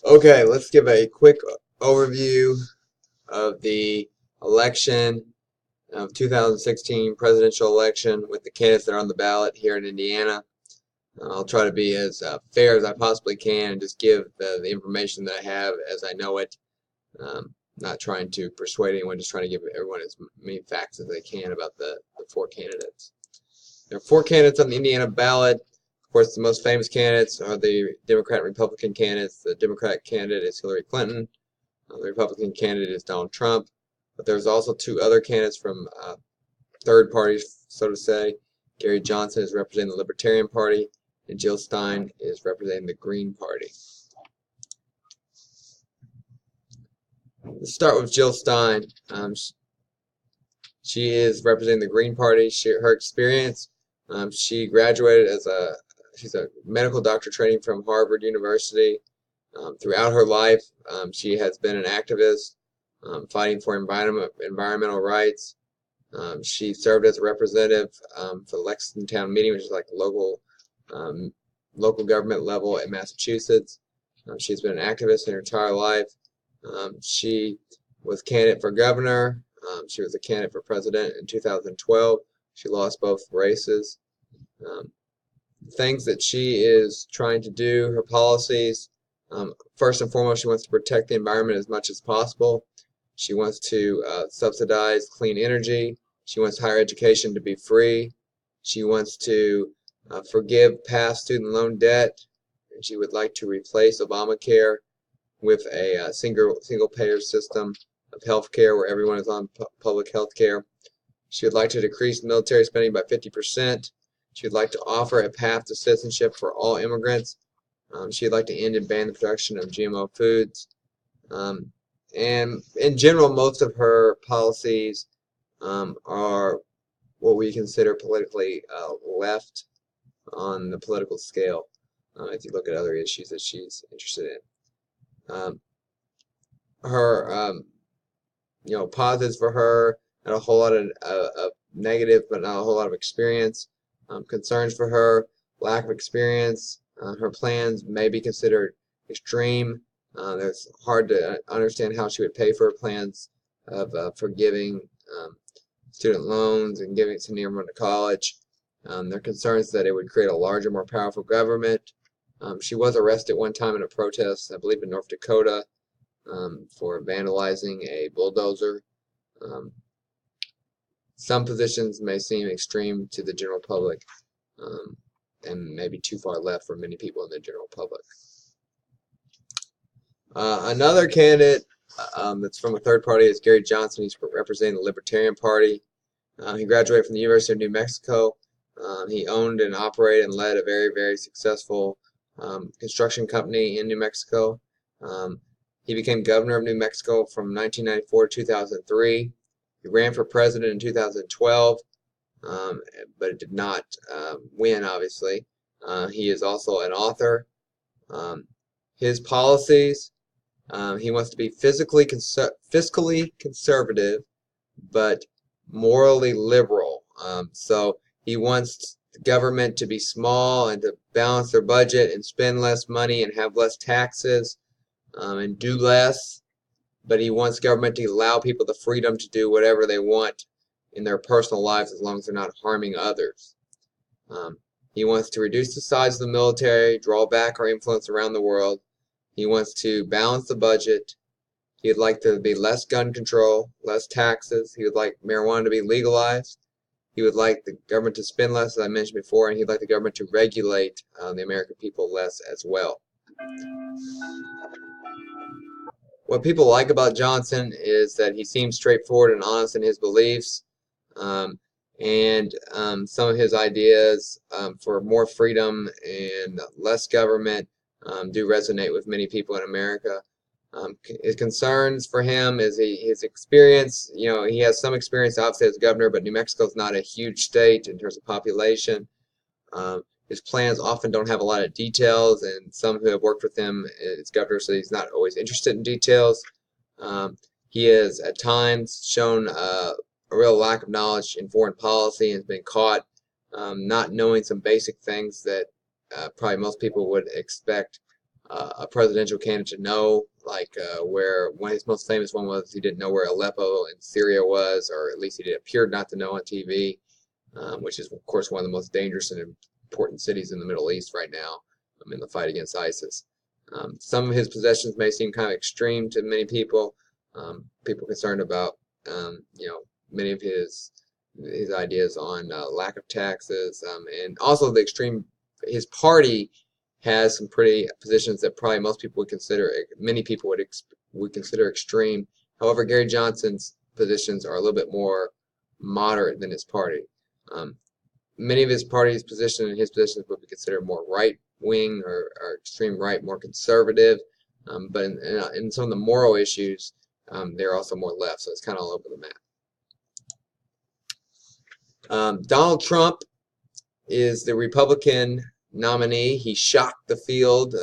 Okay, let's give a quick overview of the election of 2016 presidential election with the candidates that are on the ballot here in Indiana. I'll try to be as fair as I possibly can and just give the information that I have as I know it. Not trying to persuade anyone, just trying to give everyone as many facts as they can about the four candidates. There are four candidates on the Indiana ballot. Of course, the most famous candidates are the Democrat and Republican candidates. The Democratic candidate is Hillary Clinton. The Republican candidate is Donald Trump. But there's also two other candidates from third parties, so to say. Gary Johnson is representing the Libertarian Party, and Jill Stein is representing the Green Party. Let's start with Jill Stein. She is representing the Green Party. Her experience, she graduated she's a medical doctor training from Harvard University. Throughout her life, she has been an activist fighting for environmental rights. She served as a representative for the Lexington Town Meeting, which is like local government level in Massachusetts. She's been an activist in her entire life. She was candidate for governor. She was a candidate for president in 2012. She lost both races. Things that she is trying to do, her policies, first and foremost, she wants to protect the environment as much as possible. She wants to subsidize clean energy. She wants higher education to be free. She wants to forgive past student loan debt. And she would like to replace Obamacare with a single-payer system of health care where everyone is on public health care. She would like to decrease military spending by 50%. She would like to offer a path to citizenship for all immigrants. She would like to end and ban the production of GMO foods. And in general, most of her policies are what we consider politically left on the political scale, if you look at other issues that she's interested in. Her positives for her, not a whole lot of negative, but not a whole lot of experience. Concerns for her, lack of experience. Her plans may be considered extreme. It's hard to understand how she would pay for her plans of forgiving student loans and sending everyone to college. There are concerns that it would create a larger, more powerful government. She was arrested one time in a protest, I believe in North Dakota, for vandalizing a bulldozer. Some positions may seem extreme to the general public and maybe too far left for many people in the general public. Another candidate that's from a third party is Gary Johnson. He's representing the Libertarian Party. He graduated from the University of New Mexico. He owned and operated and led a very, very successful construction company in New Mexico. He became governor of New Mexico from 1994 to 2003. He ran for president in 2012, but it did not win, obviously. He is also an author. His policies, he wants to be fiscally conservative, but morally liberal. So he wants the government to be small and to balance their budget and spend less money and have less taxes and do less. But he wants government to allow people the freedom to do whatever they want in their personal lives as long as they're not harming others. He wants to reduce the size of the military, draw back our influence around the world. He wants to balance the budget. He'd like there to be less gun control, less taxes. He would like marijuana to be legalized. He would like the government to spend less, as I mentioned before, and he'd like the government to regulate the American people less as well. What people like about Johnson is that he seems straightforward and honest in his beliefs, and some of his ideas for more freedom and less government do resonate with many people in America. His concerns for him is his experience. He has some experience obviously as governor, but New Mexico is not a huge state in terms of population. His plans often don't have a lot of details, and some who have worked with him as governor say he's not always interested in details. He has at times shown a real lack of knowledge in foreign policy and has been caught not knowing some basic things that probably most people would expect a presidential candidate to know, like where one of his most famous one was he didn't know where Aleppo in Syria was, or at least he appeared not to know on TV, which is of course one of the most dangerous and important cities in the Middle East right now in the fight against ISIS. Some of his possessions may seem kind of extreme to many people. People concerned about many of his ideas on lack of taxes, and also the extreme. His party has some pretty positions that probably most people would consider, many people would consider extreme. However, Gary Johnson's positions are a little bit more moderate than his party. Many of his party's positions and his positions would be considered more right-wing or extreme right, more conservative. But in some of the moral issues, they're also more left, so it's kind of all over the map. Donald Trump is the Republican nominee. He shocked the field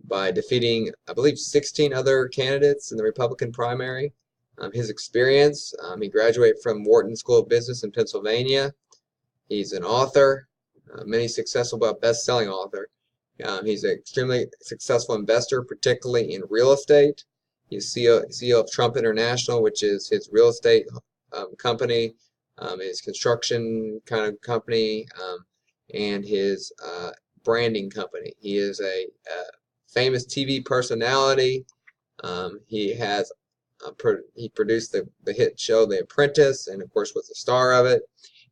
by defeating, I believe, 16 other candidates in the Republican primary. His experience, he graduated from Wharton School of Business in Pennsylvania. He's an author, many successful but best-selling author. He's an extremely successful investor, particularly in real estate. He's CEO of Trump International, which is his real estate company, his construction kind of company, and his branding company. He is a famous TV personality. He produced the hit show The Apprentice, and of course was the star of it.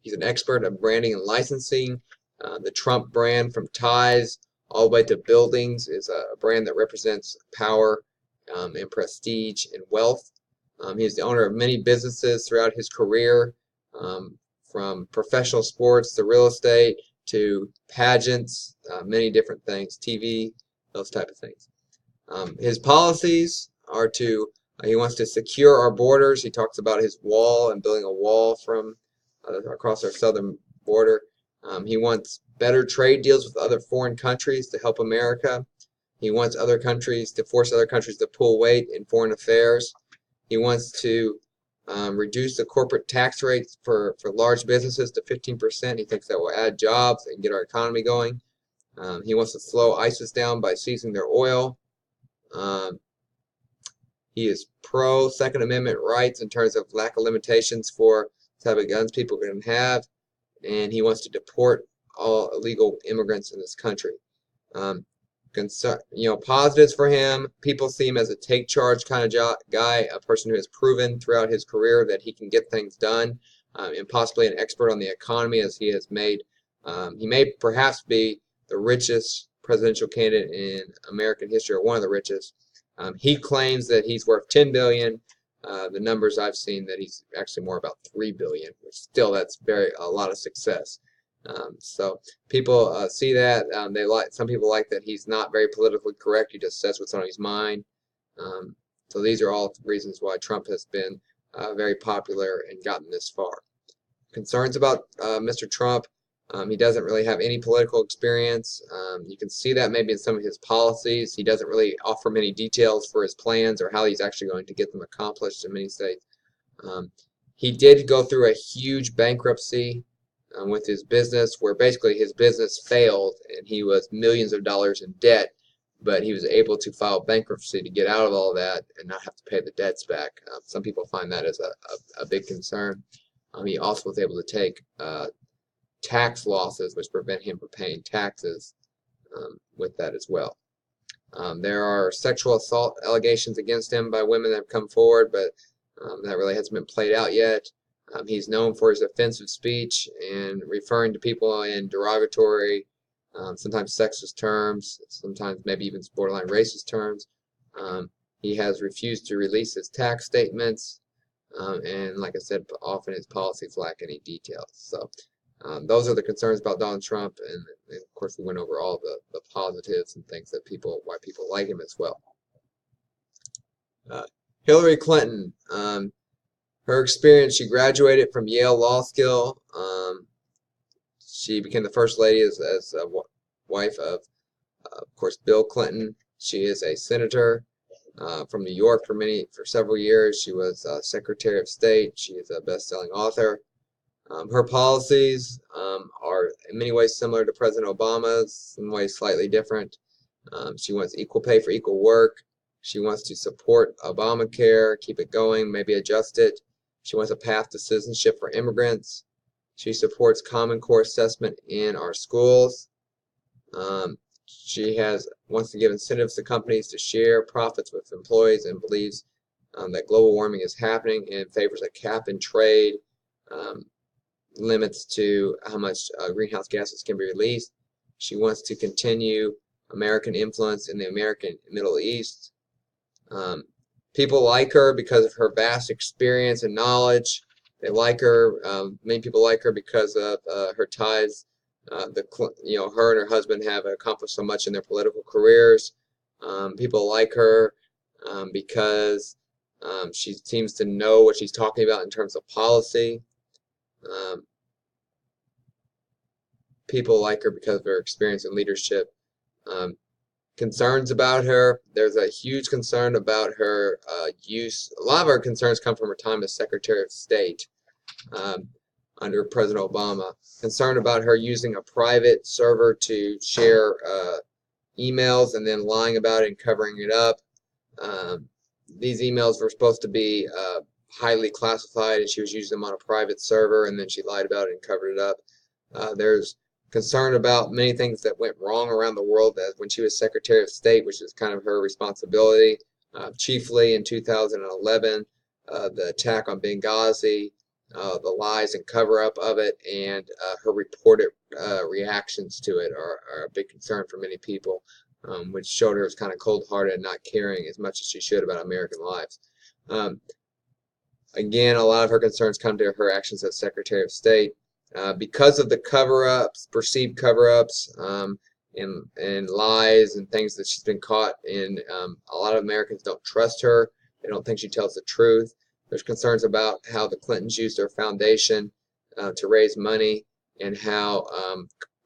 He's an expert of branding and licensing. The Trump brand, from ties all the way to buildings, is a brand that represents power and prestige and wealth. He is the owner of many businesses throughout his career, from professional sports to real estate to pageants, many different things, TV, those type of things. His policies are he wants to secure our borders. He talks about his wall and building a wall from across our southern border. He wants better trade deals with other foreign countries to help America. He wants other countries to force other countries to pull weight in foreign affairs. He wants to reduce the corporate tax rates for large businesses to 15%. He thinks that will add jobs and get our economy going. He wants to slow ISIS down by seizing their oil. He is pro Second Amendment rights in terms of lack of limitations for the type of guns people can have, and he wants to deport all illegal immigrants in this country. Positives for him: people see him as a take charge kind of guy, a person who has proven throughout his career that he can get things done, and possibly an expert on the economy, as he has made. He may perhaps be the richest presidential candidate in American history, or one of the richest. He claims that he's worth $10 billion. The numbers I've seen that he's actually more about $3 billion, which still that's a lot of success. So people see that. Some people like that he's not very politically correct. He just says what's on his mind. So these are all reasons why Trump has been very popular and gotten this far. Concerns about Mr. Trump: he doesn't really have any political experience. You can see that maybe in some of his policies. He doesn't really offer many details for his plans or how he's actually going to get them accomplished in many states. He did go through a huge bankruptcy with his business, where basically his business failed and he was millions of dollars in debt, but he was able to file bankruptcy to get out of all that and not have to pay the debts back. Some people find that as a big concern. He also was able to take tax losses, which prevent him from paying taxes with that as well. There are sexual assault allegations against him by women that have come forward, but that really hasn't been played out yet. He's known for his offensive speech and referring to people in derogatory, sometimes sexist terms, sometimes maybe even borderline racist terms. He has refused to release his tax statements, and like I said, often his policies lack any details. So those are the concerns about Donald Trump, and of course we went over all the positives and things that why people like him as well. Hillary Clinton. Her experience: she graduated from Yale Law School. She became the first lady as a wife of course, Bill Clinton. She is a senator from New York for several years. She was Secretary of State. She is a best-selling author. Her policies are in many ways similar to President Obama's, in ways slightly different. She wants equal pay for equal work. She wants to support Obamacare, keep it going, maybe adjust it. She wants a path to citizenship for immigrants. She supports Common Core assessment in our schools. She wants to give incentives to companies to share profits with employees and believes that global warming is happening and favors a cap and trade, limits to how much greenhouse gases can be released. She wants to continue American influence in the American Middle East. People like her because of her vast experience and knowledge. They like her. Many people like her because of her ties. Her and her husband have accomplished so much in their political careers. People like her because she seems to know what she's talking about in terms of policy. People like her because of her experience in leadership. Concerns about her. There's a huge concern about her use. A lot of our concerns come from her time as Secretary of State under President Obama. Concern about her using a private server to share emails and then lying about it and covering it up. These emails were supposed to be highly classified, and she was using them on a private server, and then she lied about it and covered it up. There's concern about many things that went wrong around the world when she was Secretary of State, which is kind of her responsibility. Chiefly in 2011, the attack on Benghazi, the lies and cover-up of it, and her reported reactions to it are a big concern for many people, which showed her as kind of cold-hearted and not caring as much as she should about American lives. Again, a lot of her concerns come to her actions as Secretary of State. Because of the cover-ups, perceived cover-ups, and lies and things that she's been caught in, a lot of Americans don't trust her. They don't think she tells the truth. There's concerns about how the Clintons used their foundation to raise money, and how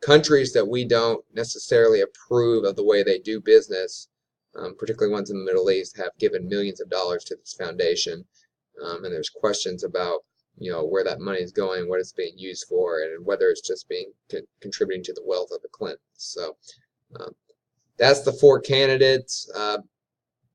countries that we don't necessarily approve of the way they do business, particularly ones in the Middle East, have given millions of dollars to this foundation. And there's questions about where that money is going, what it's being used for, and whether it's just contributing to the wealth of the Clintons. So that's the four candidates.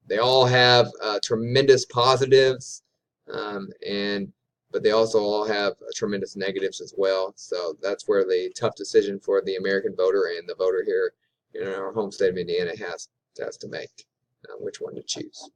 They all have tremendous positives, but they also all have tremendous negatives as well. So that's where the tough decision for the American voter and the voter here in our home state of Indiana has to make which one to choose.